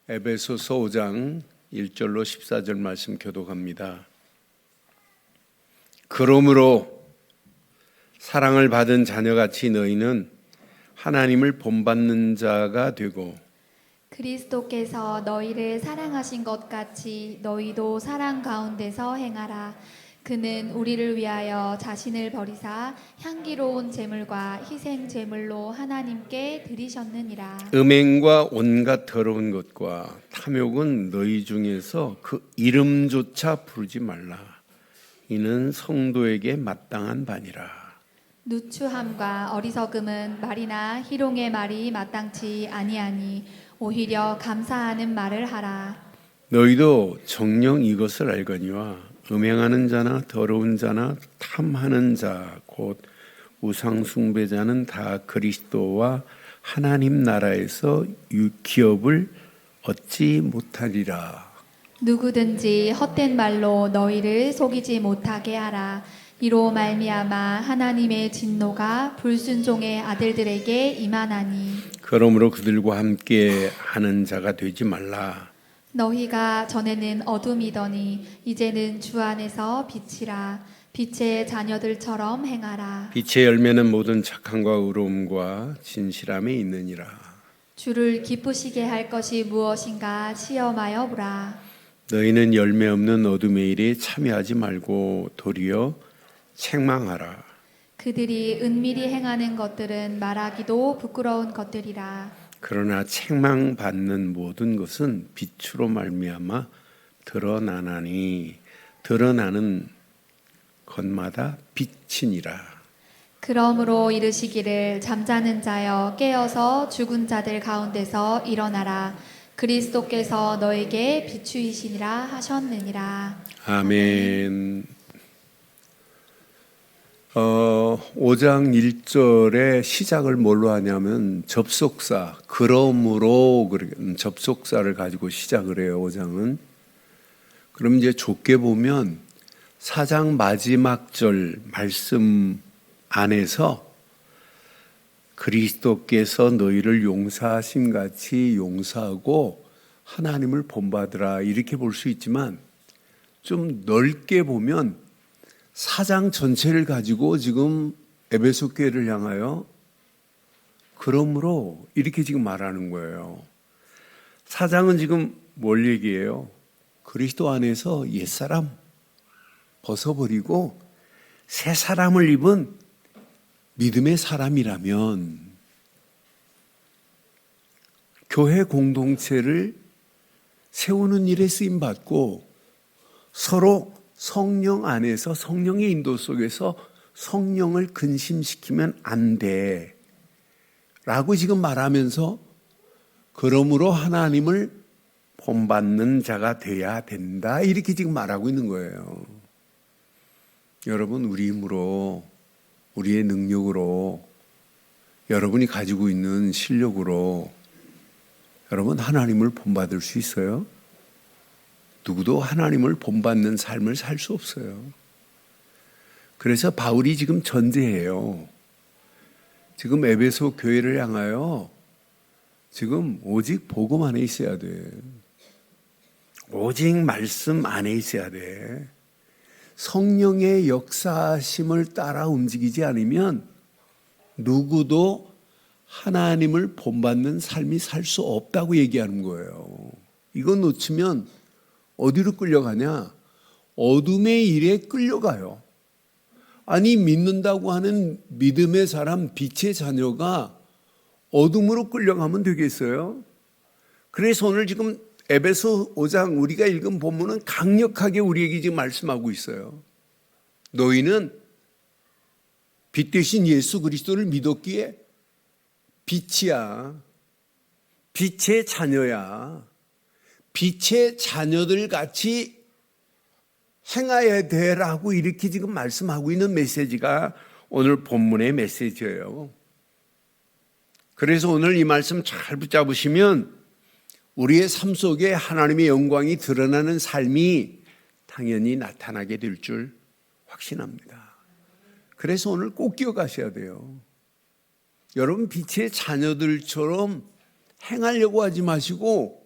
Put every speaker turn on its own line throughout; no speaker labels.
에베소서 5장 1절로 14절 말씀 교독합니다. 그러므로 사랑을 받은 자녀같이 너희는 하나님을 본받는 자가 되고
그리스도께서 너희를 사랑하신 것 같이 너희도 사랑 가운데서 행하라. 그는 우리를 위하여 자신을 버리사 향기로운 제물과 희생 제물로 하나님께 드리셨느니라.
음행과 온갖 더러운 것과 탐욕은 너희 중에서 그 이름조차 부르지 말라. 이는 성도에게 마땅한 바니라.
누추함과 어리석음은 말이나 희롱의 말이 마땅치 아니하니 오히려 감사하는 말을 하라.
너희도 정녕 이것을 알거니와 음행하는 자나 더러운 자나 탐하는 자 곧 우상 숭배자는 다 그리스도와 하나님 나라에서 기업을 얻지 못하리라.
누구든지 헛된 말로 너희를 속이지 못하게 하라. 이로 말미암아 하나님의 진노가 불순종의 아들들에게 임하나니
그러므로 그들과 함께 하는 자가 되지 말라.
너희가 전에는 어둠이더니 이제는 주 안에서 빛이라. 빛의 자녀들처럼 행하라.
빛의 열매는 모든 착함과 의로움과 진실함에 있느니라.
주를 기쁘시게 할 것이 무엇인가 시험하여 보라.
너희는 열매 없는 어둠의 일에 참여하지 말고 도리어 책망하라.
그들이 은밀히 행하는 것들은 말하기도 부끄러운 것들이라.
그러나 책망받는 모든 것은 빛으로 말미암아 드러나나니 드러나는 것마다 빛이니라.
그러므로 이르시기를 잠자는 자여 깨어서 죽은 자들 가운데서 일어나라. 그리스도께서 너에게 비추이시니라 하셨느니라.
아멘. 5장 1절에 시작을 뭘로 하냐면 접속사, 그러므로 접속사를 가지고 시작을 해요. 5장은. 그럼 이제 좁게 보면 4장 마지막 절 말씀 안에서 그리스도께서 너희를 용서하심 같이 용서하고 하나님을 본받으라 이렇게 볼 수 있지만 좀 넓게 보면 4장 전체를 가지고 지금 에베소 교회를 향하여 그러므로 이렇게 지금 말하는 거예요. 4장은 지금 뭘 얘기해요? 그리스도 안에서 옛사람 벗어버리고 새 사람을 입은 믿음의 사람이라면 교회 공동체를 세우는 일에 쓰임받고 서로 성령 안에서 성령의 인도 속에서 성령을 근심시키면 안 돼 라고 지금 말하면서 그러므로 하나님을 본받는 자가 돼야 된다 이렇게 지금 말하고 있는 거예요. 여러분, 우리 힘으로 우리의 능력으로 여러분이 가지고 있는 실력으로 여러분 하나님을 본받을 수 있어요? 누구도 하나님을 본받는 삶을 살 수 없어요. 그래서 바울이 지금 전제해요. 지금 에베소 교회를 향하여 지금 오직 복음 안에 있어야 돼. 오직 말씀 안에 있어야 돼. 성령의 역사심을 따라 움직이지 않으면 누구도 하나님을 본받는 삶이 살 수 없다고 얘기하는 거예요. 이거 놓치면 어디로 끌려가냐? 어둠의 일에 끌려가요. 아니, 믿는다고 하는 믿음의 사람, 빛의 자녀가 어둠으로 끌려가면 되겠어요? 그래서 오늘 지금 에베소 5장 우리가 읽은 본문은 강력하게 우리에게 지금 말씀하고 있어요. 너희는 빛 대신 예수 그리스도를 믿었기에 빛이야. 빛의 자녀야. 빛의 자녀들 같이 행해야 되라고 이렇게 지금 말씀하고 있는 메시지가 오늘 본문의 메시지예요. 그래서 오늘 이 말씀 잘 붙잡으시면 우리의 삶 속에 하나님의 영광이 드러나는 삶이 당연히 나타나게 될 줄 확신합니다. 그래서 오늘 꼭 기억하셔야 돼요. 여러분 빛의 자녀들처럼 행하려고 하지 마시고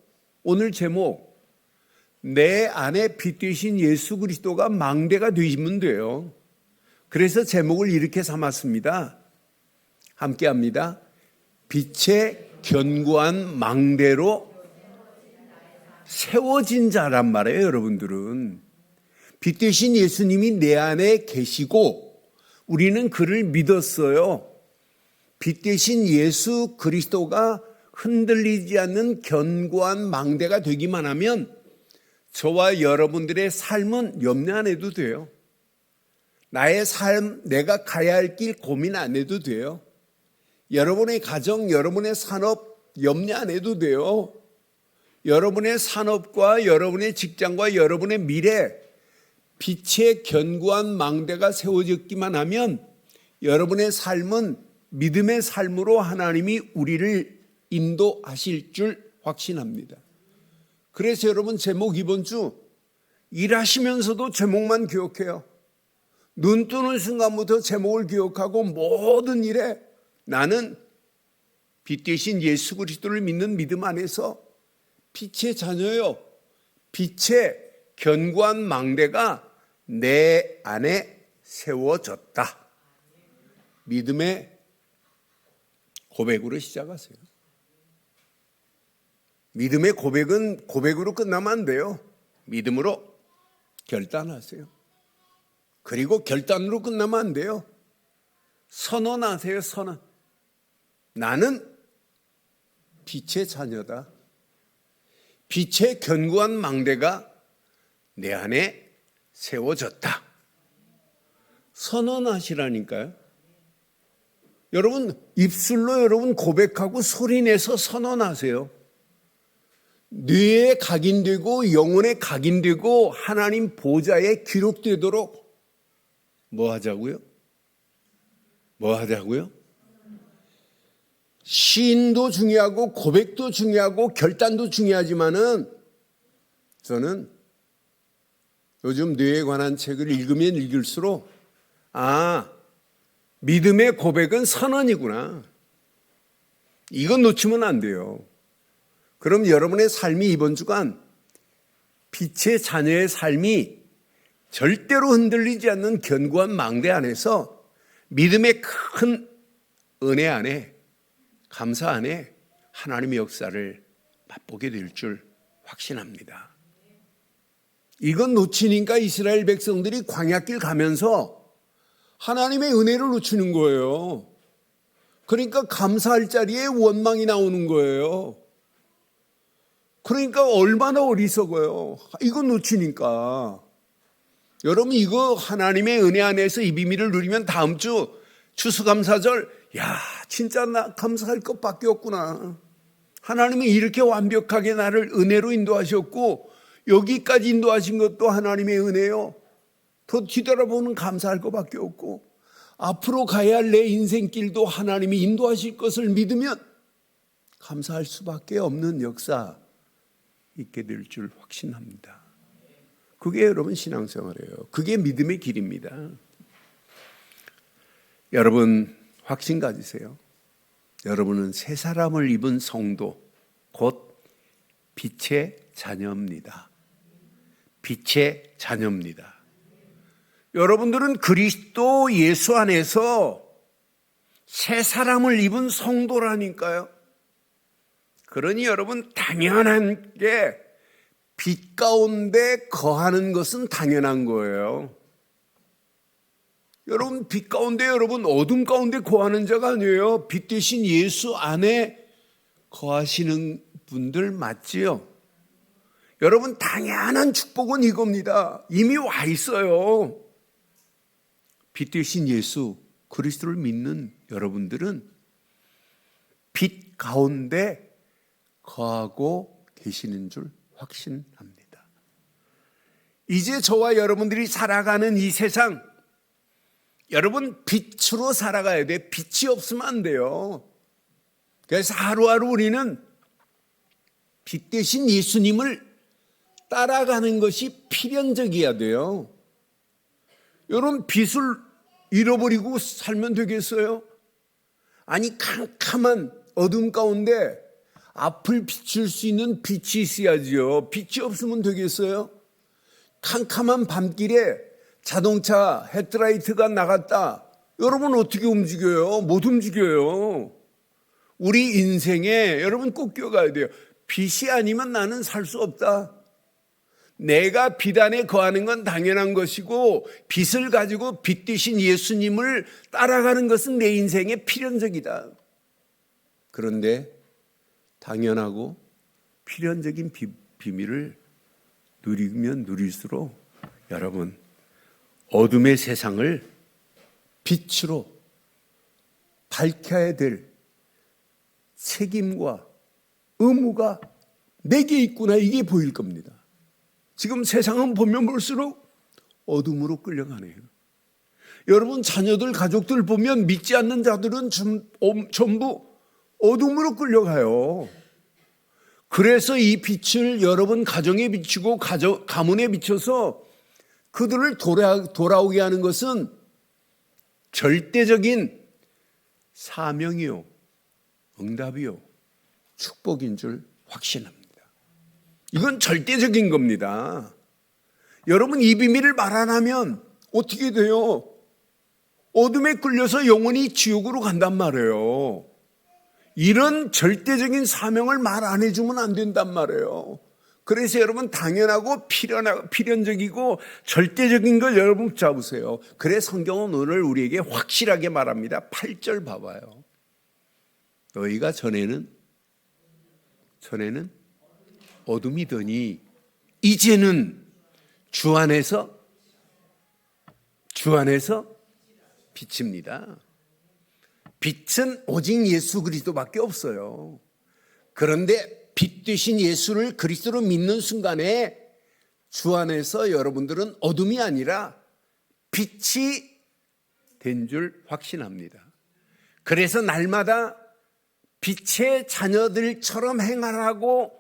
오늘 제목, 내 안에 빛 되신 예수 그리스도가 망대가 되시면 돼요. 그래서 제목을 이렇게 삼았습니다. 함께 합니다. 빛의 견고한 망대로 세워진 자란 말이에요, 여러분들은. 빛 되신 예수님이 내 안에 계시고 우리는 그를 믿었어요. 빛 되신 예수 그리스도가 흔들리지 않는 견고한 망대가 되기만 하면 저와 여러분들의 삶은 염려 안 해도 돼요. 나의 삶, 내가 가야 할 길 고민 안 해도 돼요. 여러분의 가정, 여러분의 산업 염려 안 해도 돼요. 여러분의 산업과 여러분의 직장과 여러분의 미래, 빛의 견고한 망대가 세워졌기만 하면 여러분의 삶은 믿음의 삶으로 하나님이 우리를 인도하실 줄 확신합니다. 그래서 여러분 제목 이번 주 일하시면서도 제목만 기억해요. 눈 뜨는 순간부터 제목을 기억하고 모든 일에 나는 빛 되신 예수 그리스도를 믿는 믿음 안에서 빛의 자녀요. 빛의 견고한 망대가 내 안에 세워졌다. 믿음의 고백으로 시작하세요. 믿음의 고백은 고백으로 끝나면 안 돼요. 믿음으로 결단하세요. 그리고 결단으로 끝나면 안 돼요. 선언하세요. 선언. 나는 빛의 자녀다. 빛의 견고한 망대가 내 안에 세워졌다. 선언하시라니까요. 여러분 입술로 여러분 고백하고 소리내서 선언하세요. 뇌에 각인되고 영혼에 각인되고 하나님 보좌에 기록되도록 뭐 하자고요? 뭐 하자고요? 시인도 중요하고 고백도 중요하고 결단도 중요하지만은 저는 요즘 뇌에 관한 책을 읽으면 읽을수록 믿음의 고백은 선언이구나. 이건 놓치면 안 돼요. 그럼 여러분의 삶이 이번 주간 빛의 자녀의 삶이 절대로 흔들리지 않는 견고한 망대 안에서 믿음의 큰 은혜 안에 감사 안에 하나님의 역사를 맛보게 될 줄 확신합니다. 이건 놓치니까 이스라엘 백성들이 광야길 가면서 하나님의 은혜를 놓치는 거예요. 그러니까 감사할 자리에 원망이 나오는 거예요. 그러니까 얼마나 어리석어요. 이건 놓치니까. 여러분 이거 하나님의 은혜 안에서 이 비밀을 누리면 다음 주 추수감사절 진짜 나 감사할 것밖에 없구나. 하나님이 이렇게 완벽하게 나를 은혜로 인도하셨고 여기까지 인도하신 것도 하나님의 은혜요. 더 뒤돌아보면 감사할 것밖에 없고 앞으로 가야 할 내 인생길도 하나님이 인도하실 것을 믿으면 감사할 수밖에 없는 역사 있게 될 줄 확신합니다. 그게 여러분 신앙생활이에요. 그게 믿음의 길입니다. 여러분 확신 가지세요. 여러분은 새 사람을 입은 성도, 곧 빛의 자녀입니다. 빛의 자녀입니다. 여러분들은 그리스도 예수 안에서 새 사람을 입은 성도라니까요. 그러니 여러분 당연한 게 빛 가운데 거하는 것은 당연한 거예요. 여러분 빛 가운데 여러분 어둠 가운데 거하는 자가 아니에요. 빛 대신 예수 안에 거하시는 분들 맞지요? 여러분 당연한 축복은 이겁니다. 이미 와 있어요. 빛 대신 예수 그리스도를 믿는 여러분들은 빛 가운데 거하고 계시는 줄 확신합니다. 이제 저와 여러분들이 살아가는 이 세상, 여러분 빛으로 살아가야 돼. 빛이 없으면 안 돼요. 그래서 하루하루 우리는 빛 대신 예수님을 따라가는 것이 필연적이어야 돼요. 여러분 빛을 잃어버리고 살면 되겠어요? 아니 캄캄한 어둠 가운데 앞을 비출 수 있는 빛이 있어야죠. 빛이 없으면 되겠어요? 캄캄한 밤길에 자동차 헤드라이트가 나갔다. 여러분 어떻게 움직여요? 못 움직여요. 우리 인생에 여러분 꼭 기억해야 돼요. 빛이 아니면 나는 살 수 없다. 내가 빛 안에 거하는 건 당연한 것이고 빛을 가지고 빛 되신 예수님을 따라가는 것은 내 인생의 필연적이다. 그런데 당연하고 필연적인 비밀을 누리면 누릴수록 여러분 어둠의 세상을 빛으로 밝혀야 될 책임과 의무가 내게 있구나 이게 보일 겁니다. 지금 세상은 보면 볼수록 어둠으로 끌려가네요. 여러분 자녀들 가족들 보면 믿지 않는 자들은 전부 어둠으로 끌려가요. 그래서 이 빛을 여러분 가정에 비추고 가문에 비춰서 그들을 돌아오게 하는 것은 절대적인 사명이요, 응답이요, 축복인 줄 확신합니다. 이건 절대적인 겁니다. 여러분 이 비밀을 말 안 하면 어떻게 돼요? 어둠에 끌려서 영원히 지옥으로 간단 말이에요. 이런 절대적인 사명을 말 안 해주면 안 된단 말이에요. 그래서 여러분 당연하고 필연적이고 절대적인 걸 여러분 붙잡으세요. 그래 성경은 오늘 우리에게 확실하게 말합니다. 8절 봐봐요. 너희가 전에는 어둠이더니 이제는 주 안에서 빛입니다. 빛은 오직 예수 그리스도밖에 없어요. 그런데 빛 되신 예수를 그리스도로 믿는 순간에 주 안에서 여러분들은 어둠이 아니라 빛이 된 줄 확신합니다. 그래서 날마다 빛의 자녀들처럼 행하라고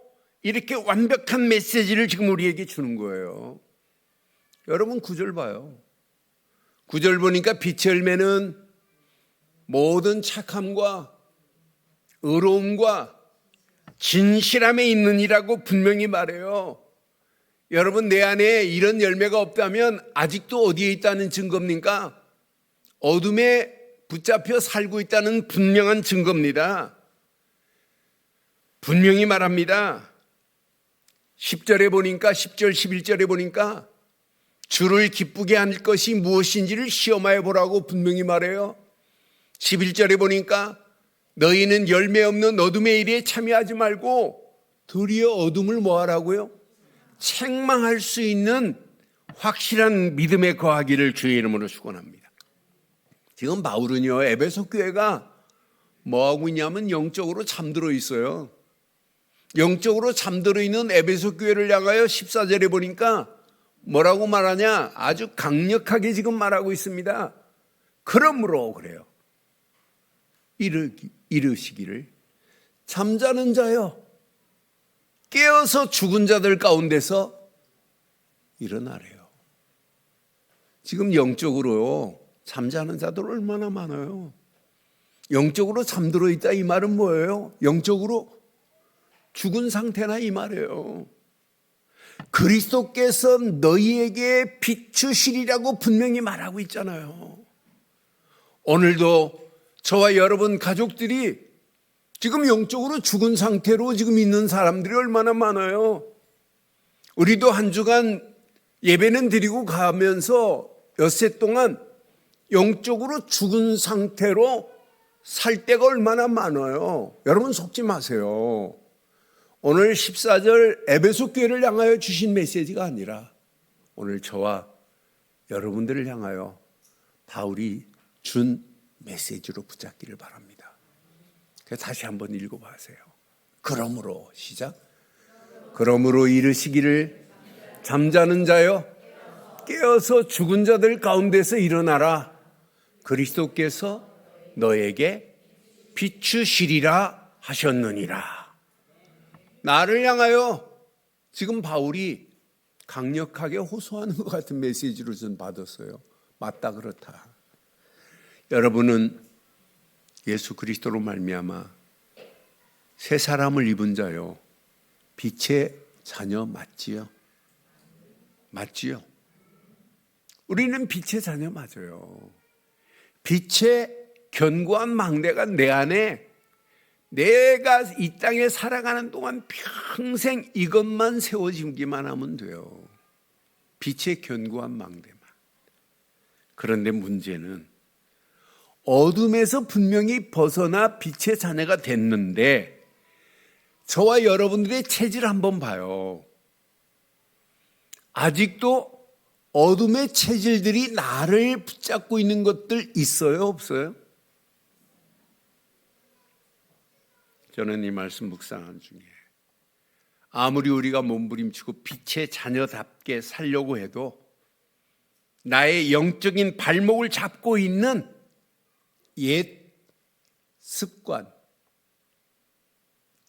이렇게 완벽한 메시지를 지금 우리에게 주는 거예요. 여러분 9절 봐요. 9절 보니까 빛의 열매는 모든 착함과 의로움과 진실함에 있느니라고 분명히 말해요. 여러분 내 안에 이런 열매가 없다면 아직도 어디에 있다는 증거입니까? 어둠에 붙잡혀 살고 있다는 분명한 증거입니다. 분명히 말합니다. 10절에 보니까 10절 11절에 보니까 주를 기쁘게 할 것이 무엇인지를 시험하여 보라고 분명히 말해요. 11절에 보니까 너희는 열매 없는 어둠의 일에 참여하지 말고 도리어 어둠을 뭐 하라고요? 책망할 수 있는 확실한 믿음에 거하기를 주의 이름으로 축원합니다. 지금 바울은요 에베소 교회가 뭐 하고 있냐면 영적으로 잠들어 있어요. 영적으로 잠들어 있는 에베소 교회를 향하여 14절에 보니까 뭐라고 말하냐? 아주 강력하게 지금 말하고 있습니다. 그러므로 그래요. 이르시기를 잠자는 자여 깨어서 죽은 자들 가운데서 일어나래요. 지금 영적으로 잠자는 자들 얼마나 많아요. 영적으로 잠들어 있다 이 말은 뭐예요? 영적으로 죽은 상태나 이 말이에요. 그리스도께서 너희에게 비추시리라고 분명히 말하고 있잖아요. 오늘도 저와 여러분 가족들이 지금 영적으로 죽은 상태로 지금 있는 사람들이 얼마나 많아요. 우리도 한 주간 예배는 드리고 가면서 엿새 동안 영적으로 죽은 상태로 살 때가 얼마나 많아요. 여러분 속지 마세요. 오늘 14절 에베소 교회를 향하여 주신 메시지가 아니라 오늘 저와 여러분들을 향하여 바울이 준 메시지로 붙잡기를 바랍니다. 그래서 다시 한번 읽어보세요. 그러므로 시작. 그러므로 이르시기를 잠자는 자여 깨어서 죽은 자들 가운데서 일어나라. 그리스도께서 너에게 비추시리라 하셨느니라. 나를 향하여 지금 바울이 강력하게 호소하는 것 같은 메시지를 전 받았어요. 맞다 그렇다. 여러분은 예수 그리스도로 말미암아 새 사람을 입은 자요, 빛의 자녀 맞지요? 맞지요? 우리는 빛의 자녀 맞아요. 빛의 견고한 망대가 내 안에, 내가 이 땅에 살아가는 동안 평생 이것만 세워지기만 하면 돼요. 빛의 견고한 망대만. 그런데 문제는 어둠에서 분명히 벗어나 빛의 자녀가 됐는데 저와 여러분들의 체질 한번 봐요. 아직도 어둠의 체질들이 나를 붙잡고 있는 것들 있어요, 없어요? 저는 이 말씀 묵상한 중에 아무리 우리가 몸부림치고 빛의 자녀답게 살려고 해도 나의 영적인 발목을 잡고 있는 옛 습관,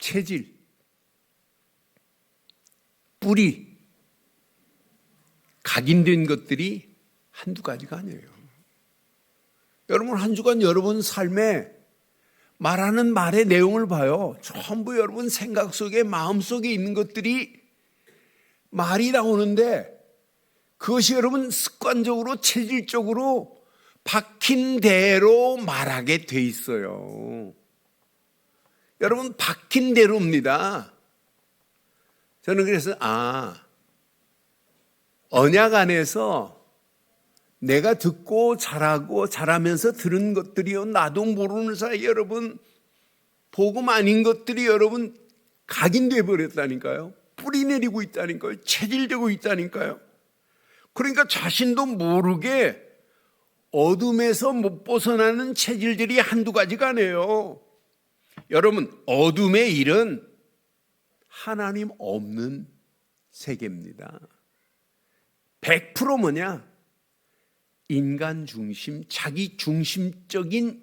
체질, 뿌리, 각인된 것들이 한두 가지가 아니에요. 여러분, 한 주간 여러분 삶에 말하는 말의 내용을 봐요. 전부 여러분 생각 속에, 마음 속에 있는 것들이 말이 나오는데 그것이 여러분 습관적으로, 체질적으로 박힌 대로 말하게 돼 있어요. 여러분, 박힌 대로입니다. 저는 그래서 언약 안에서 내가 듣고 자라고 자라면서 들은 것들이요, 나도 모르는 사이에 여러분 복음 아닌 것들이 여러분 각인돼 버렸다니까요. 뿌리 내리고 있다니까요. 체질되고 있다니까요. 그러니까 자신도 모르게 어둠에서 못 벗어나는 체질들이 한두 가지가 아니에요. 여러분, 어둠의 일은 하나님 없는 세계입니다. 100% 뭐냐? 인간 중심, 자기 중심적인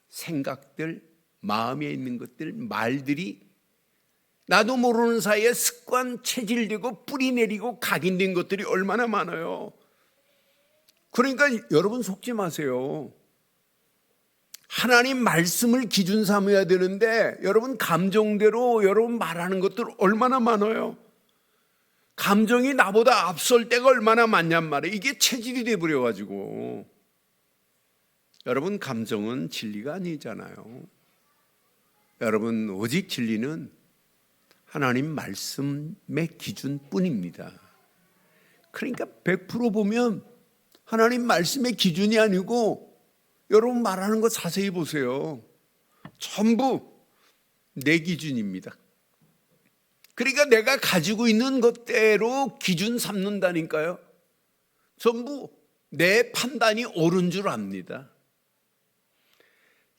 생각들, 마음에 있는 것들, 말들이 나도 모르는 사이에 습관, 체질되고 뿌리 내리고 각인된 것들이 얼마나 많아요. 그러니까 여러분 속지 마세요. 하나님 말씀을 기준 삼아야 되는데 여러분 감정대로 여러분 말하는 것들 얼마나 많아요. 감정이 나보다 앞설 때가 얼마나 많냔 말이에요. 이게 체질이 돼버려가지고. 여러분, 감정은 진리가 아니잖아요. 여러분, 오직 진리는 하나님 말씀의 기준뿐입니다. 그러니까 100% 보면 하나님 말씀의 기준이 아니고 여러분 말하는 거 자세히 보세요. 전부 내 기준입니다. 그러니까 내가 가지고 있는 것대로 기준 삼는다니까요. 전부 내 판단이 옳은 줄 압니다.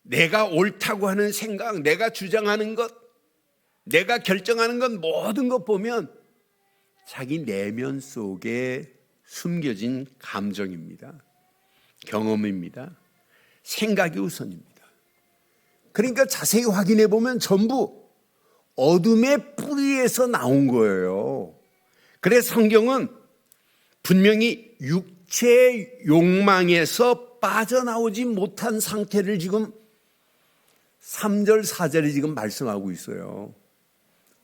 내가 옳다고 하는 생각, 내가 주장하는 것, 내가 결정하는 것, 모든 것 보면 자기 내면 속에 숨겨진 감정입니다. 경험입니다. 생각이 우선입니다. 그러니까 자세히 확인해 보면 전부 어둠의 뿌리에서 나온 거예요. 그래서 성경은 분명히 육체의 욕망에서 빠져나오지 못한 상태를 지금 3절, 4절에 지금 말씀하고 있어요.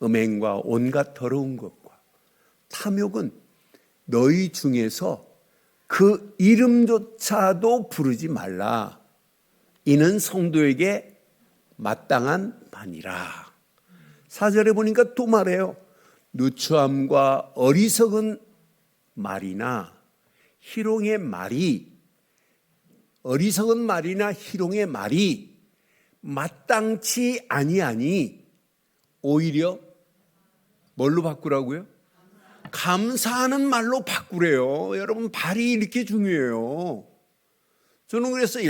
음행과 온갖 더러운 것과 탐욕은 너희 중에서 그 이름조차도 부르지 말라. 이는 성도에게 마땅한 바니라. 4절에 보니까 또 말해요. 누추함과 어리석은 말이나 희롱의 말이, 어리석은 말이나 희롱의 말이 마땅치 아니하니 오히려 뭘로 바꾸라고요? 감사하는 말로 바꾸래요. 여러분, 발이 이렇게 중요해요. 저는 그래서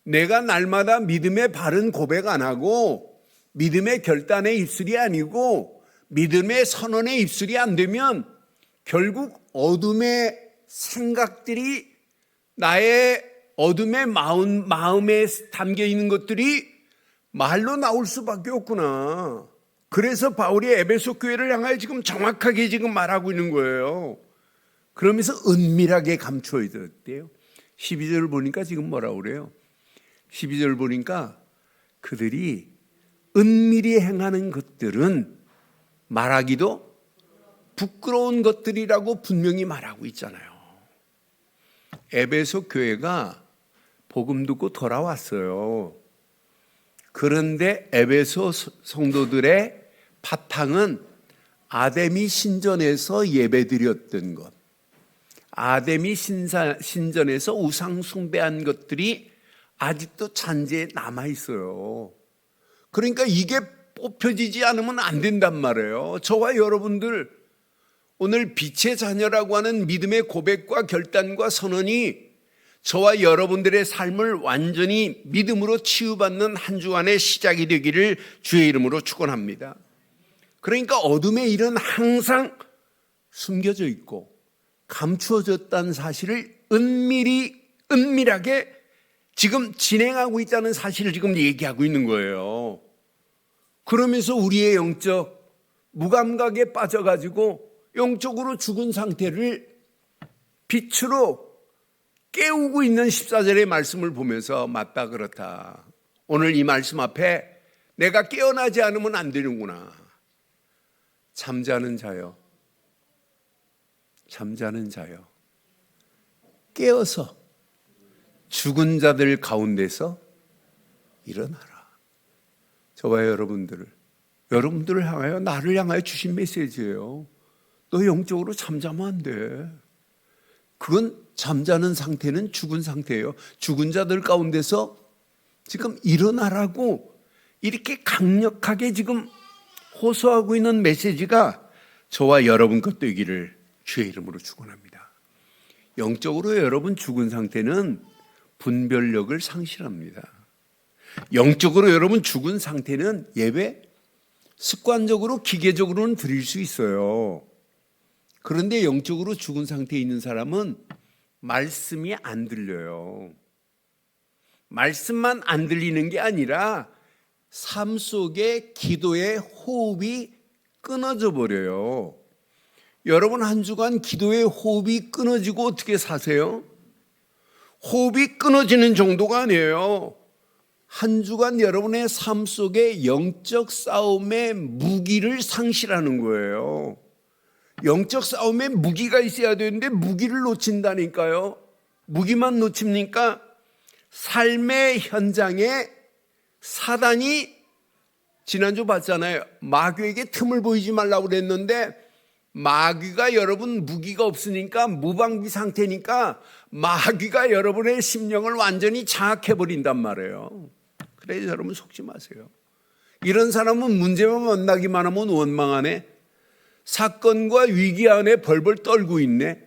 내가 날마다 믿음의 바른 고백 안 하고 믿음의 결단의 입술이 아니고 믿음의 선언의 입술이 안 되면 결국 어둠의 생각들이, 나의 어둠의 마음에 담겨 있는 것들이 말로 나올 수밖에 없구나. 그래서 바울이 에베소 교회를 향하여 지금 정확하게 지금 말하고 있는 거예요. 그러면서 은밀하게 감추어야 됐대요. 12절 보니까 지금 뭐라고 그래요? 12절 보니까 그들이 은밀히 행하는 것들은 말하기도 부끄러운 것들이라고 분명히 말하고 있잖아요. 에베소 교회가 복음 듣고 돌아왔어요. 그런데 에베소 성도들의 바탕은 아데미 신전에서 예배드렸던 것, 아데미 신전에서 우상 숭배한 것들이 아직도 잔재에 남아 있어요. 그러니까 이게 뽑혀지지 않으면 안 된단 말이에요. 저와 여러분들 오늘 빛의 자녀라고 하는 믿음의 고백과 결단과 선언이 저와 여러분들의 삶을 완전히 믿음으로 치유받는 한 주간의 시작이 되기를 주의 이름으로 축원합니다. 그러니까 어둠의 일은 항상 숨겨져 있고 감추어졌다는 사실을 은밀하게 지금 진행하고 있다는 사실을 지금 얘기하고 있는 거예요. 그러면서 우리의 영적 무감각에 빠져가지고 영적으로 죽은 상태를 빛으로 깨우고 있는 14절의 말씀을 보면서 맞다 그렇다. 오늘 이 말씀 앞에 내가 깨어나지 않으면 안 되는구나. 잠자는 자여, 잠자는 자여, 깨어서 죽은 자들 가운데서 일어나라. 저와 여러분들을 향하여, 나를 향하여 주신 메시지예요. 너 영적으로 잠자면 안 돼. 그건 잠자는 상태는 죽은 상태예요. 죽은 자들 가운데서 지금 일어나라고 이렇게 강력하게 지금 호소하고 있는 메시지가 저와 여러분 것 되기를 주의 이름으로 축원합니다. 영적으로 여러분 죽은 상태는 분별력을 상실합니다. 영적으로 여러분 죽은 상태는 예배 습관적으로 기계적으로는 드릴 수 있어요. 그런데 영적으로 죽은 상태에 있는 사람은 말씀이 안 들려요. 말씀만 안 들리는 게 아니라 삶 속에 기도의 호흡이 끊어져 버려요. 여러분 한 주간 기도의 호흡이 끊어지고 어떻게 사세요? 호흡이 끊어지는 정도가 아니에요. 한 주간 여러분의 삶 속에 영적 싸움의 무기를 상실하는 거예요. 영적 싸움에 무기가 있어야 되는데 무기를 놓친다니까요. 무기만 놓칩니까? 삶의 현장에 사단이 지난주 봤잖아요. 마귀에게 틈을 보이지 말라고 그랬는데 마귀가 여러분 무기가 없으니까 무방비 상태니까 마귀가 여러분의 심령을 완전히 장악해버린단 말이에요. 그래서 여러분 속지 마세요. 이런 사람은 문제만 만나기만 하면 원망하네. 사건과 위기 안에 벌벌 떨고 있네.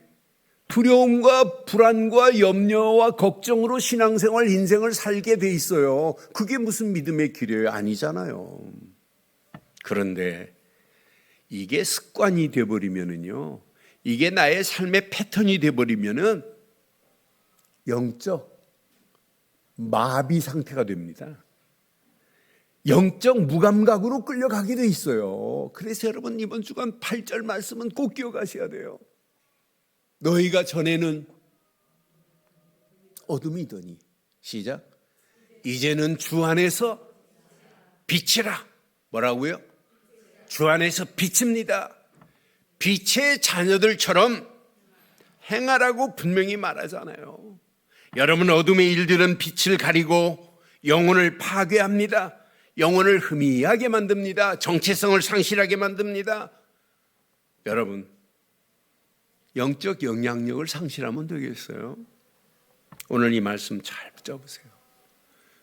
두려움과 불안과 염려와 걱정으로 신앙생활 인생을 살게 돼 있어요. 그게 무슨 믿음의 길이에요? 아니잖아요. 그런데 이게 습관이 돼버리면은요, 이게 나의 삶의 패턴이 돼버리면은 영적 마비 상태가 됩니다. 영적 무감각으로 끌려가게 돼 있어요. 그래서 여러분 이번 주간 8절 말씀은 꼭 기억하셔야 돼요. 너희가 전에는 어둠이더니, 시작, 이제는 주 안에서 빛이라. 뭐라고요? 주 안에서 빛입니다. 빛의 자녀들처럼 행하라고 분명히 말하잖아요. 여러분 어둠의 일들은 빛을 가리고 영혼을 파괴합니다. 영혼을 희미하게 만듭니다. 정체성을 상실하게 만듭니다. 여러분 영적 영향력을 상실하면 되겠어요? 오늘 이 말씀 잘 붙잡으세요.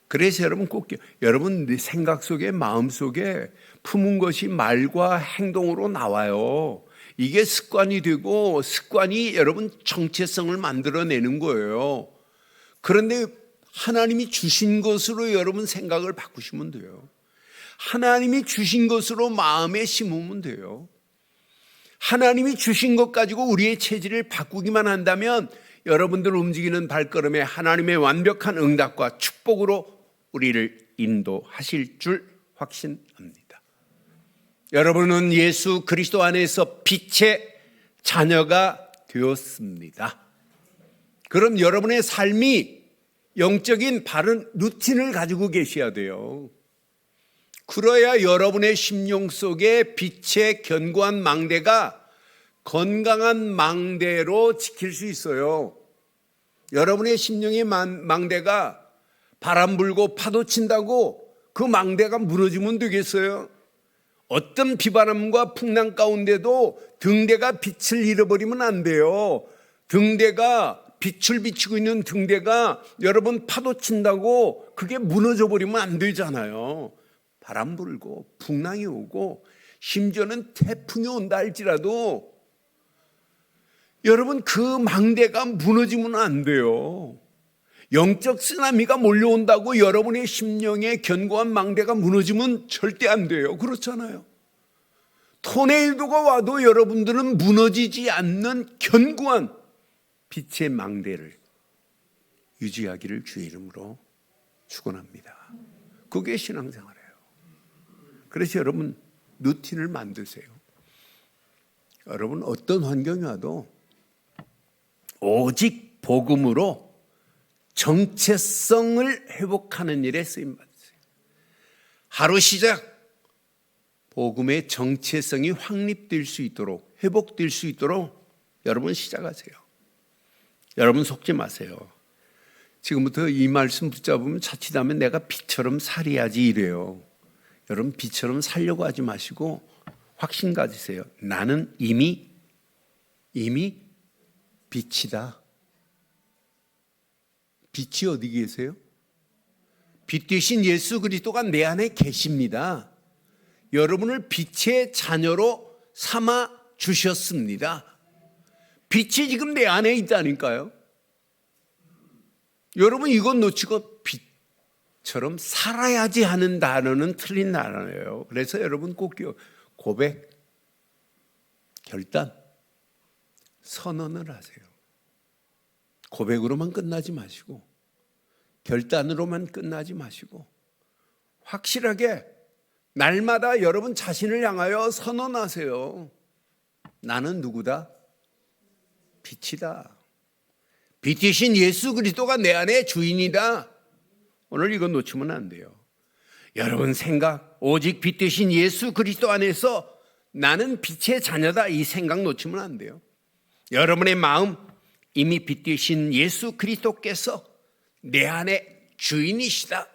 그래서 여러분 꼭 여러분 생각 속에 마음 속에 품은 것이 말과 행동으로 나와요. 이게 습관이 되고 습관이 여러분 정체성을 만들어내는 거예요. 그런데 하나님이 주신 것으로 여러분 생각을 바꾸시면 돼요. 하나님이 주신 것으로 마음에 심으면 돼요. 하나님이 주신 것 가지고 우리의 체질을 바꾸기만 한다면 여러분들 움직이는 발걸음에 하나님의 완벽한 응답과 축복으로 우리를 인도하실 줄 확신합니다. 여러분은 예수 그리스도 안에서 빛의 자녀가 되었습니다. 그럼 여러분의 삶이 영적인 바른 루틴을 가지고 계셔야 돼요. 그래야 여러분의 심령 속에 빛의 견고한 망대가 건강한 망대로 지킬 수 있어요. 여러분의 심령의 망대가 바람 불고 파도 친다고 그 망대가 무너지면 되겠어요? 어떤 비바람과 풍랑 가운데도 등대가 빛을 잃어버리면 안 돼요. 등대가 빛을 비추고 있는 등대가 여러분 파도 친다고 그게 무너져 버리면 안 되잖아요. 바람 불고 풍랑이 오고 심지어는 태풍이 온다 할지라도 여러분 그 망대가 무너지면 안 돼요. 영적 쓰나미가 몰려온다고 여러분의 심령의 견고한 망대가 무너지면 절대 안 돼요. 그렇잖아요. 토네이도가 와도 여러분들은 무너지지 않는 견고한 빛의 망대를 유지하기를 주의 이름으로 축원합니다. 그게 신앙생활이에요. 그래서 여러분 루틴을 만드세요. 여러분 어떤 환경이 와도 오직 복음으로 정체성을 회복하는 일에 쓰임받으세요. 하루 시작 복음의 정체성이 확립될 수 있도록 회복될 수 있도록 여러분 시작하세요. 여러분 속지 마세요. 지금부터 이 말씀 붙잡으면 자칫하면 내가 빛처럼 살아야지 이래요. 여러분 빛처럼 살려고 하지 마시고 확신 가지세요. 나는 이미 빛이다. 빛이 어디 계세요? 빛 되신 예수 그리스도가 내 안에 계십니다. 여러분을 빛의 자녀로 삼아 주셨습니다. 빛이 지금 내 안에 있다니까요. 여러분 이건 놓치고 빛처럼 살아야지 하는 단어는 틀린 단어예요. 그래서 여러분 꼭 고백, 결단, 선언을 하세요. 고백으로만 끝나지 마시고 결단으로만 끝나지 마시고 확실하게 날마다 여러분 자신을 향하여 선언하세요. 나는 누구다? 빛이다. 빛이신 예수 그리스도가 내 안에 주인이다. 오늘 이건 놓치면 안 돼요. 여러분 생각, 오직 빛 되신 예수 그리스도 안에서 나는 빛의 자녀다. 이 생각 놓치면 안 돼요. 여러분의 마음, 이미 빛 되신 예수 그리스도께서 내 안에 주인이시다.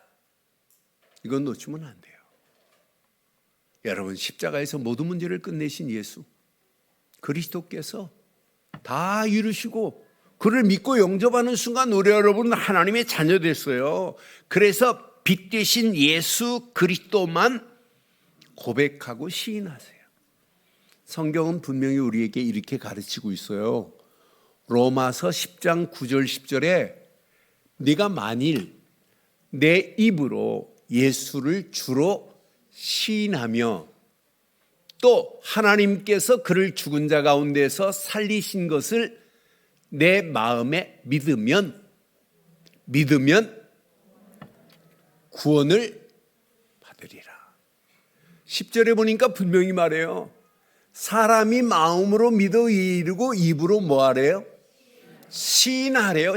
이건 놓치면 안 돼요. 여러분 십자가에서 모든 문제를 끝내신 예수 그리스도께서 다 이루시고 그를 믿고 영접하는 순간 우리 여러분은 하나님의 자녀 됐어요. 그래서 빛 되신 예수 그리스도만 고백하고 시인하세요. 성경은 분명히 우리에게 이렇게 가르치고 있어요. 로마서 10장 9절 10절에 네가 만일 내 입으로 예수를 주로 시인하며 또 하나님께서 그를 죽은 자 가운데서 살리신 것을 내 마음에 믿으면 구원을 받으리라. 10절에 보니까 분명히 말해요. 사람이 마음으로 믿어 이르고 입으로 뭐 하래요? 시인하래요.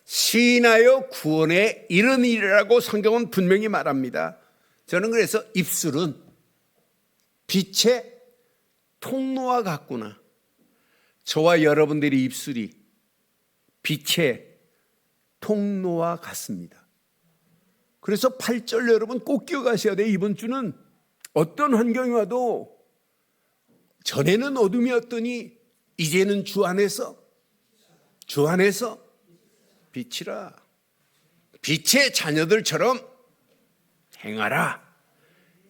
시인하여 구원에 이르니라고 성경은 분명히 말합니다. 저는 그래서 입술은 빛의 통로와 같구나. 저와 여러분들의 입술이 빛의 통로와 같습니다. 그래서 8절 여러분 꼭 기억하셔야 돼요. 이번 주는 어떤 환경이 와도 전에는 어둠이었더니 이제는 주 안에서 빛이라. 빛의 자녀들처럼 행하라.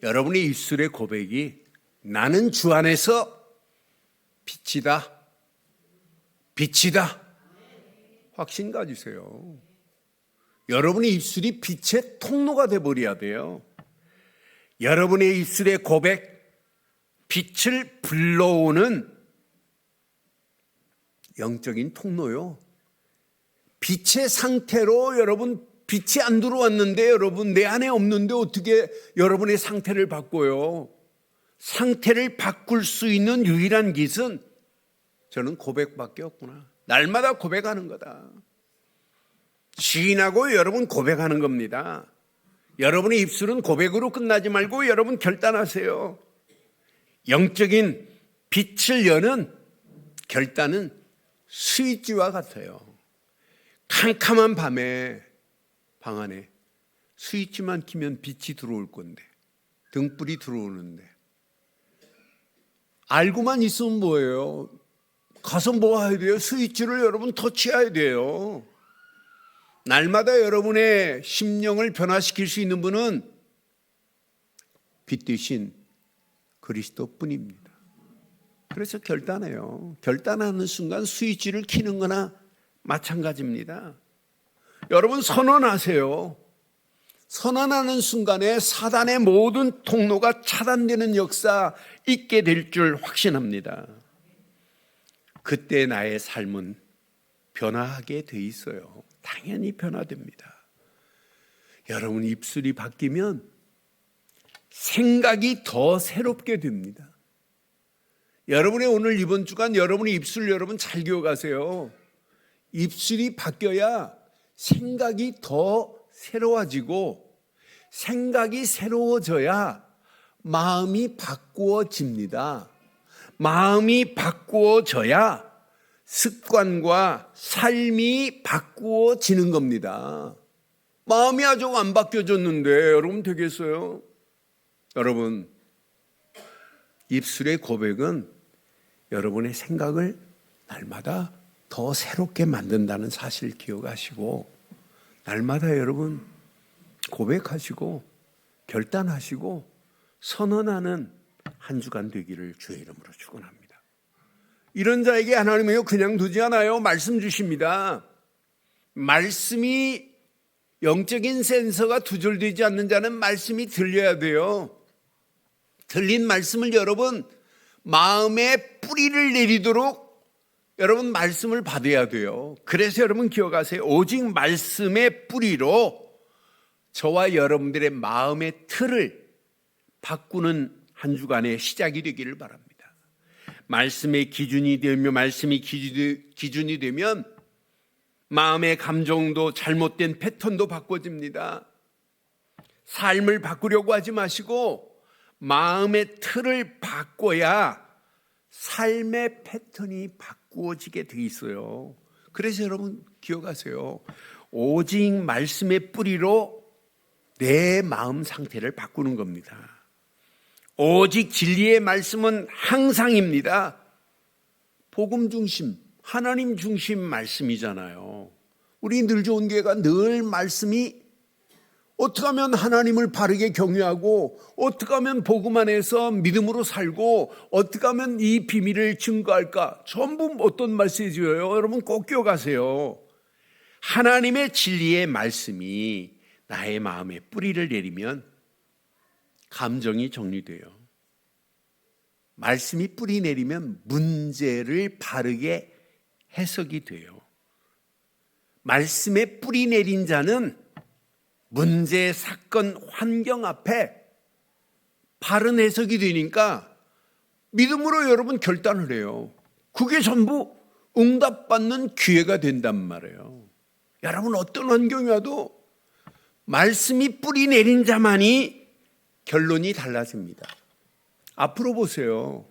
여러분의 입술의 고백이 나는 주 안에서 빛이다. 확신 가지세요. 여러분의 입술이 빛의 통로가 되어버려야 돼요. 여러분의 입술의 고백, 빛을 불러오는 영적인 통로요. 빛의 상태로 여러분 빛이 안 들어왔는데 여러분 내 안에 없는데 어떻게 여러분의 상태를 바꿔요? 상태를 바꿀 수 있는 유일한 길은 저는 고백밖에 없구나. 날마다 고백하는 거다. 시인하고 여러분 고백하는 겁니다. 여러분의 입술은 고백으로 끝나지 말고 여러분 결단하세요. 영적인 빛을 여는 결단은 스위치와 같아요. 캄캄한 밤에 방 안에 스위치만 키면 빛이 들어올 건데, 등불이 들어오는데, 알고만 있으면 뭐예요? 가서 뭐 해야 돼요? 스위치를 여러분 터치해야 돼요. 날마다 여러분의 심령을 변화시킬 수 있는 분은 빛 되신 그리스도뿐입니다. 그래서 결단해요. 결단하는 순간 스위치를 켜는 거나 마찬가지입니다. 여러분 선언하세요. 선언하는 순간에 사단의 모든 통로가 차단되는 역사 있게 될 줄 확신합니다. 그때 나의 삶은 변화하게 돼 있어요. 당연히 변화됩니다. 여러분 입술이 바뀌면 생각이 더 새롭게 됩니다. 여러분의 오늘 이번 주간 여러분의 입술 여러분 잘 기억하세요. 입술이 바뀌어야 생각이 더 새로워지고, 생각이 새로워져야 마음이 바꾸어집니다. 마음이 바꾸어져야 습관과 삶이 바꾸어지는 겁니다. 마음이 아직 안 바뀌어졌는데 여러분 되겠어요? 여러분, 입술의 고백은 여러분의 생각을 날마다 더 새롭게 만든다는 사실을 기억하시고, 날마다 여러분 고백하시고 결단하시고 선언하는 한 주간 되기를 주의 이름으로 축원합니다. 이런 자에게 하나님은요 그냥 두지 않아요. 말씀 주십니다. 말씀이, 영적인 센서가 두절되지 않는 자는 말씀이 들려야 돼요. 들린 말씀을 여러분 마음에 뿌리를 내리도록 여러분 말씀을 받아야 돼요. 그래서 여러분 기억하세요. 오직 말씀의 뿌리로 저와 여러분들의 마음의 틀을 바꾸는 한 주간의 시작이 되기를 바랍니다. 말씀의 기준이 되며, 말씀이 기준이 되면 마음의 감정도, 잘못된 패턴도 바꿔집니다. 삶을 바꾸려고 하지 마시고 마음의 틀을 바꿔야 삶의 패턴이 바꾸어지게 돼 있어요. 그래서 여러분 기억하세요. 오직 말씀의 뿌리로 내 마음 상태를 바꾸는 겁니다. 오직 진리의 말씀은 항상입니다. 복음 중심, 하나님 중심 말씀이잖아요. 우리 늘 좋은 교회가 늘 말씀이 어떻게 하면 하나님을 바르게 경외하고, 어떻게 하면 복음 안에서 믿음으로 살고, 어떻게 하면 이 비밀을 증거할까? 전부 어떤 말씀이지요? 여러분 꼭 기억하세요. 하나님의 진리의 말씀이 나의 마음에 뿌리를 내리면 감정이 정리돼요. 말씀이 뿌리 내리면 문제를 바르게 해석이 돼요. 말씀에 뿌리 내린 자는 문제, 사건, 환경 앞에 바른 해석이 되니까 믿음으로 여러분 결단을 해요. 그게 전부 응답받는 기회가 된단 말이에요. 여러분 어떤 환경이 와도 말씀이 뿌리 내린 자만이 결론이 달라집니다. 앞으로 보세요.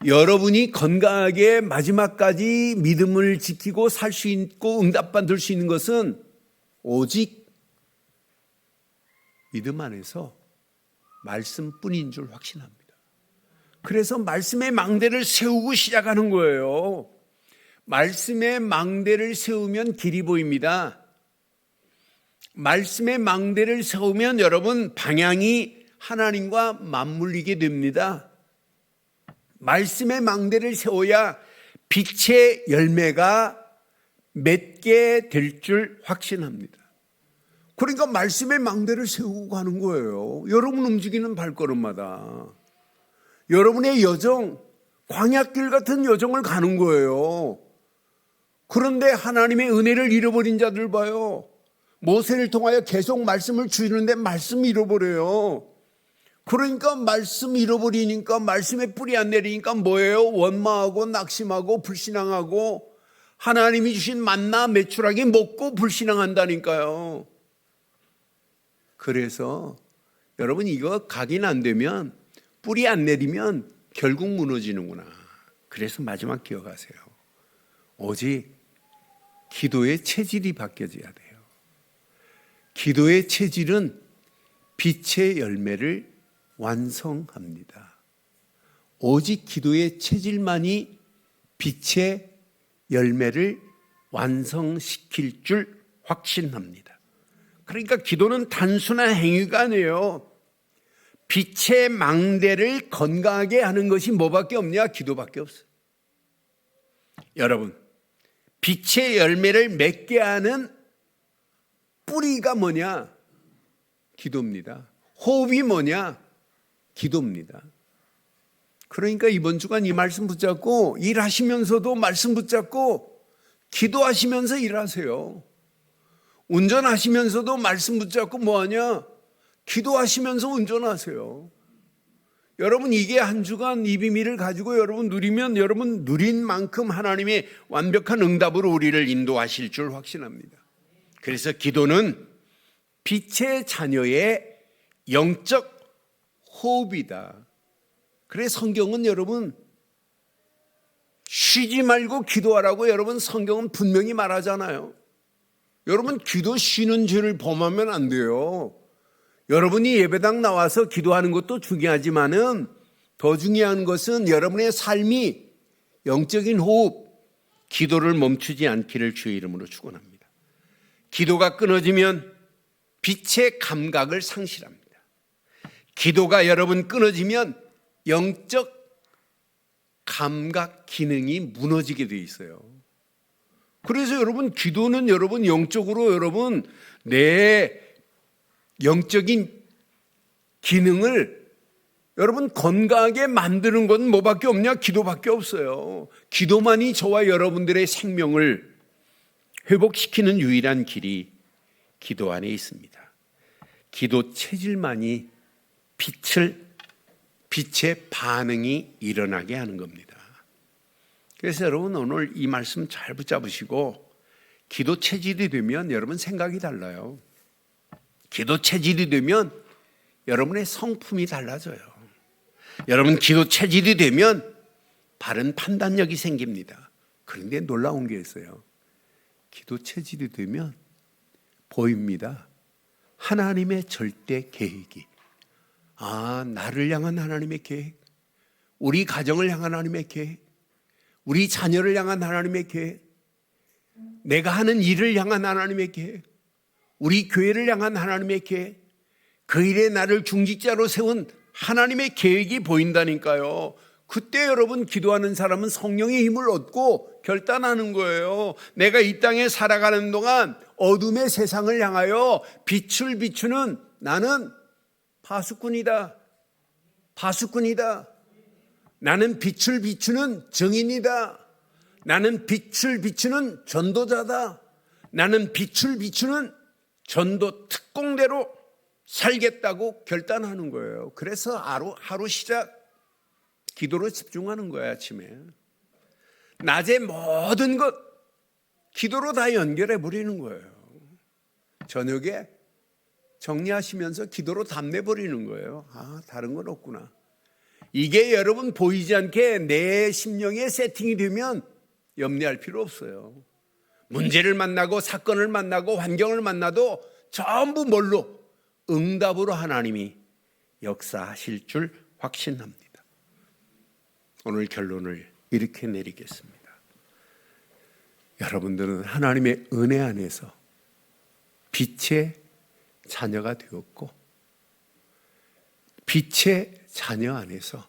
여러분이 건강하게 마지막까지 믿음을 지키고 살 수 있고 응답받을 수 있는 것은 오직 믿음 안에서 말씀뿐인 줄 확신합니다. 그래서 말씀의 망대를 세우고 시작하는 거예요. 말씀의 망대를 세우면 길이 보입니다. 말씀의 망대를 세우면 여러분 방향이 하나님과 맞물리게 됩니다. 말씀의 망대를 세워야 빛의 열매가 맺게 될 줄 확신합니다. 그러니까 말씀의 망대를 세우고 가는 거예요. 여러분 움직이는 발걸음마다 여러분의 여정, 광야길 같은 여정을 가는 거예요. 그런데 하나님의 은혜를 잃어버린 자들 봐요. 모세를 통하여 계속 말씀을 주시는데 말씀 잃어버려요. 그러니까 말씀 잃어버리니까, 말씀에 뿌리 안 내리니까 뭐예요? 원망하고 낙심하고 불신앙하고 하나님이 주신 만나 메추라기 먹고 불신앙한다니까요. 그래서 여러분 이거 각인 안 되면 뿌리 안 내리면 결국 무너지는구나. 그래서 마지막 기억하세요. 오직 기도의 체질이 바뀌어져야 돼요. 기도의 체질은 빛의 열매를 완성합니다. 오직 기도의 체질만이 빛의 열매를 완성시킬 줄 확신합니다. 그러니까 기도는 단순한 행위가 아니에요. 빛의 망대를 건강하게 하는 것이 뭐밖에 없냐? 기도밖에 없어요. 여러분, 빛의 열매를 맺게 하는 뿌리가 뭐냐? 기도입니다. 호흡이 뭐냐? 기도입니다. 그러니까 이번 주간 이 말씀 붙잡고 일하시면서도 말씀 붙잡고 기도하시면서 일하세요. 운전하시면서도 말씀 붙잡고 뭐하냐? 기도하시면서 운전하세요. 여러분 이게 한 주간 이 비밀을 가지고 여러분 누리면 여러분 누린 만큼 하나님의 완벽한 응답으로 우리를 인도하실 줄 확신합니다. 그래서 기도는 빛의 자녀의 영적 호흡이다. 그래서 성경은 여러분 쉬지 말고 기도하라고 여러분 성경은 분명히 말하잖아요. 여러분 기도 쉬는 죄를 범하면 안 돼요. 여러분이 예배당 나와서 기도하는 것도 중요하지만은 더 중요한 것은 여러분의 삶이 영적인 호흡, 기도를 멈추지 않기를 주의 이름으로 축원합니다. 기도가 끊어지면 빛의 감각을 상실합니다. 기도가 여러분 끊어지면 영적 감각 기능이 무너지게 돼 있어요. 그래서 여러분 기도는 여러분 영적으로 여러분 내 영적인 기능을 여러분 건강하게 만드는 건 뭐밖에 없냐? 기도밖에 없어요. 기도만이 저와 여러분들의 생명을 회복시키는 유일한 길이 기도 안에 있습니다. 기도 체질만이 빛의 반응이 일어나게 하는 겁니다. 그래서 여러분 오늘 이 말씀 잘 붙잡으시고 기도 체질이 되면 여러분 생각이 달라요. 기도 체질이 되면 여러분의 성품이 달라져요. 여러분 기도 체질이 되면 바른 판단력이 생깁니다. 그런데 놀라운 게 있어요. 기도 체질이 되면 보입니다. 하나님의 절대 계획이. 나를 향한 하나님의 계획, 우리 가정을 향한 하나님의 계획, 우리 자녀를 향한 하나님의 계획, 내가 하는 일을 향한 하나님의 계획, 우리 교회를 향한 하나님의 계획, 그 일에 나를 중직자로 세운 하나님의 계획이 보인다니까요. 그때 여러분 기도하는 사람은 성령의 힘을 얻고 결단하는 거예요. 내가 이 땅에 살아가는 동안 어둠의 세상을 향하여 빛을 비추는 나는 파수꾼이다. 나는 빛을 비추는 증인이다. 나는 빛을 비추는 전도자다. 나는 빛을 비추는 전도 특공대로 살겠다고 결단하는 거예요. 그래서 하루 시작 기도로 집중하는 거예요. 아침에 낮에 모든 것 기도로 다 연결해 버리는 거예요. 저녁에 정리하시면서 기도로 답내버리는 거예요. 다른 건 없구나. 이게 여러분 보이지 않게 내 심령에 세팅이 되면 염려할 필요 없어요. 문제를 만나고 사건을 만나고 환경을 만나도 전부 뭘로? 응답으로 하나님이 역사하실 줄 확신합니다. 오늘 결론을 이렇게 내리겠습니다. 여러분들은 하나님의 은혜 안에서 빛의 자녀가 되었고 빛의 자녀 안에서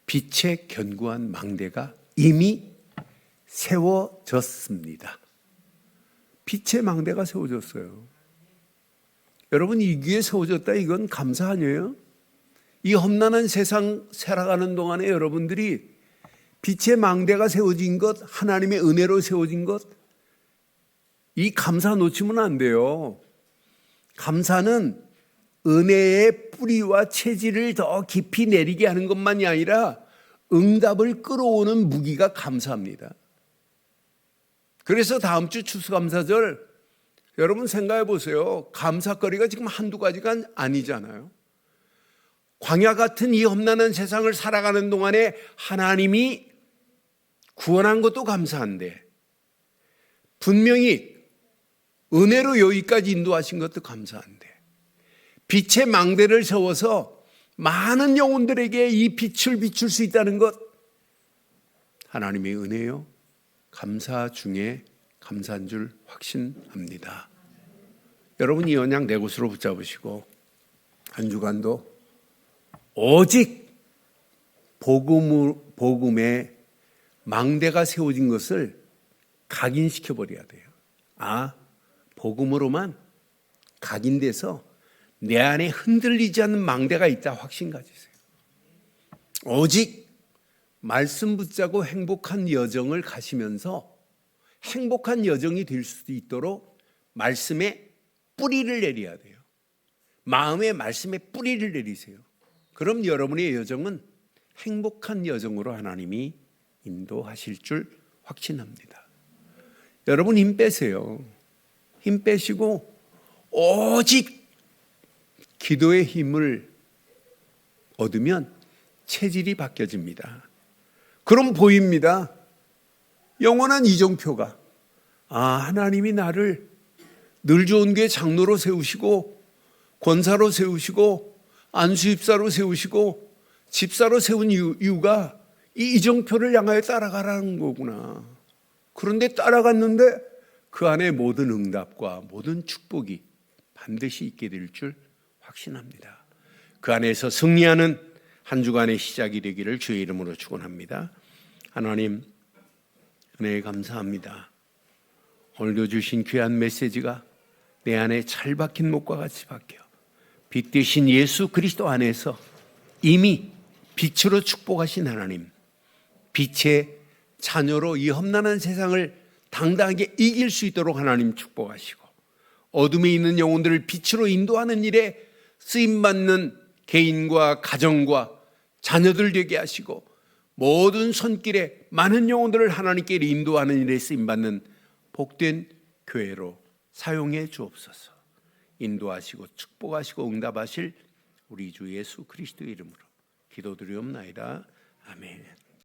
빛의 견고한 망대가 이미 세워졌습니다. 빛의 망대가 세워졌어요. 여러분 이 귀에 세워졌다 이건 감사 아니에요? 이 험난한 세상 살아가는 동안에 여러분들이 빛의 망대가 세워진 것, 하나님의 은혜로 세워진 것, 이 감사 놓치면 안 돼요. 감사는 은혜의 뿌리와 체질을 더 깊이 내리게 하는 것만이 아니라 응답을 끌어오는 무기가 감사합니다. 그래서 다음 주 추수감사절 여러분 생각해 보세요. 감사거리가 지금 한두 가지가 아니잖아요. 광야 같은 이 험난한 세상을 살아가는 동안에 하나님이 구원한 것도 감사한데 분명히 은혜로 여기까지 인도하신 것도 감사한데 빛의 망대를 세워서 많은 영혼들에게 이 빛을 비출 수 있다는 것 하나님의 은혜요. 감사 중에 감사한 줄 확신합니다. 여러분 이 언약 내 곳으로 붙잡으시고 한 주간도 오직 복음의 망대가 세워진 것을 각인시켜 버려야 돼요. 복음으로만 각인돼서 내 안에 흔들리지 않는 망대가 있다 확신 가지세요. 오직 말씀 붙잡고 행복한 여정을 가시면서 행복한 여정이 될 수 있도록 말씀에 뿌리를 내려야 돼요. 마음의 말씀에 뿌리를 내리세요. 그럼 여러분의 여정은 행복한 여정으로 하나님이 인도하실 줄 확신합니다. 여러분 힘 빼세요. 힘 빼시고 오직 기도의 힘을 얻으면 체질이 바뀌어집니다. 그럼 보입니다. 영원한 이정표가 하나님이 나를 늘 좋은 교회 장로로 세우시고 권사로 세우시고 안수집사로 세우시고 집사로 세운 이유가 이 이정표를 향하여 따라가라는 거구나. 그런데 따라갔는데 그 안에 모든 응답과 모든 축복이 반드시 있게 될 줄 확신합니다. 그 안에서 승리하는 한 주간의 시작이 되기를 주의 이름으로 축원합니다. 하나님 은혜에 감사합니다. 오늘도 주신 귀한 메시지가 내 안에 잘 박힌 목과 같이 박혀 빛 되신 예수 그리스도 안에서 이미 빛으로 축복하신 하나님, 빛의 자녀로 이 험난한 세상을 당당하게 이길 수 있도록 하나님 축복하시고 어둠에 있는 영혼들을 빛으로 인도하는 일에 쓰임받는 개인과 가정과 자녀들 되게 하시고 모든 손길에 많은 영혼들을 하나님께 인도하는 일에 쓰임받는 복된 교회로 사용해 주옵소서. 인도하시고 축복하시고 응답하실 우리 주 예수 그리스도의 이름으로 기도드리옵나이다. 아멘.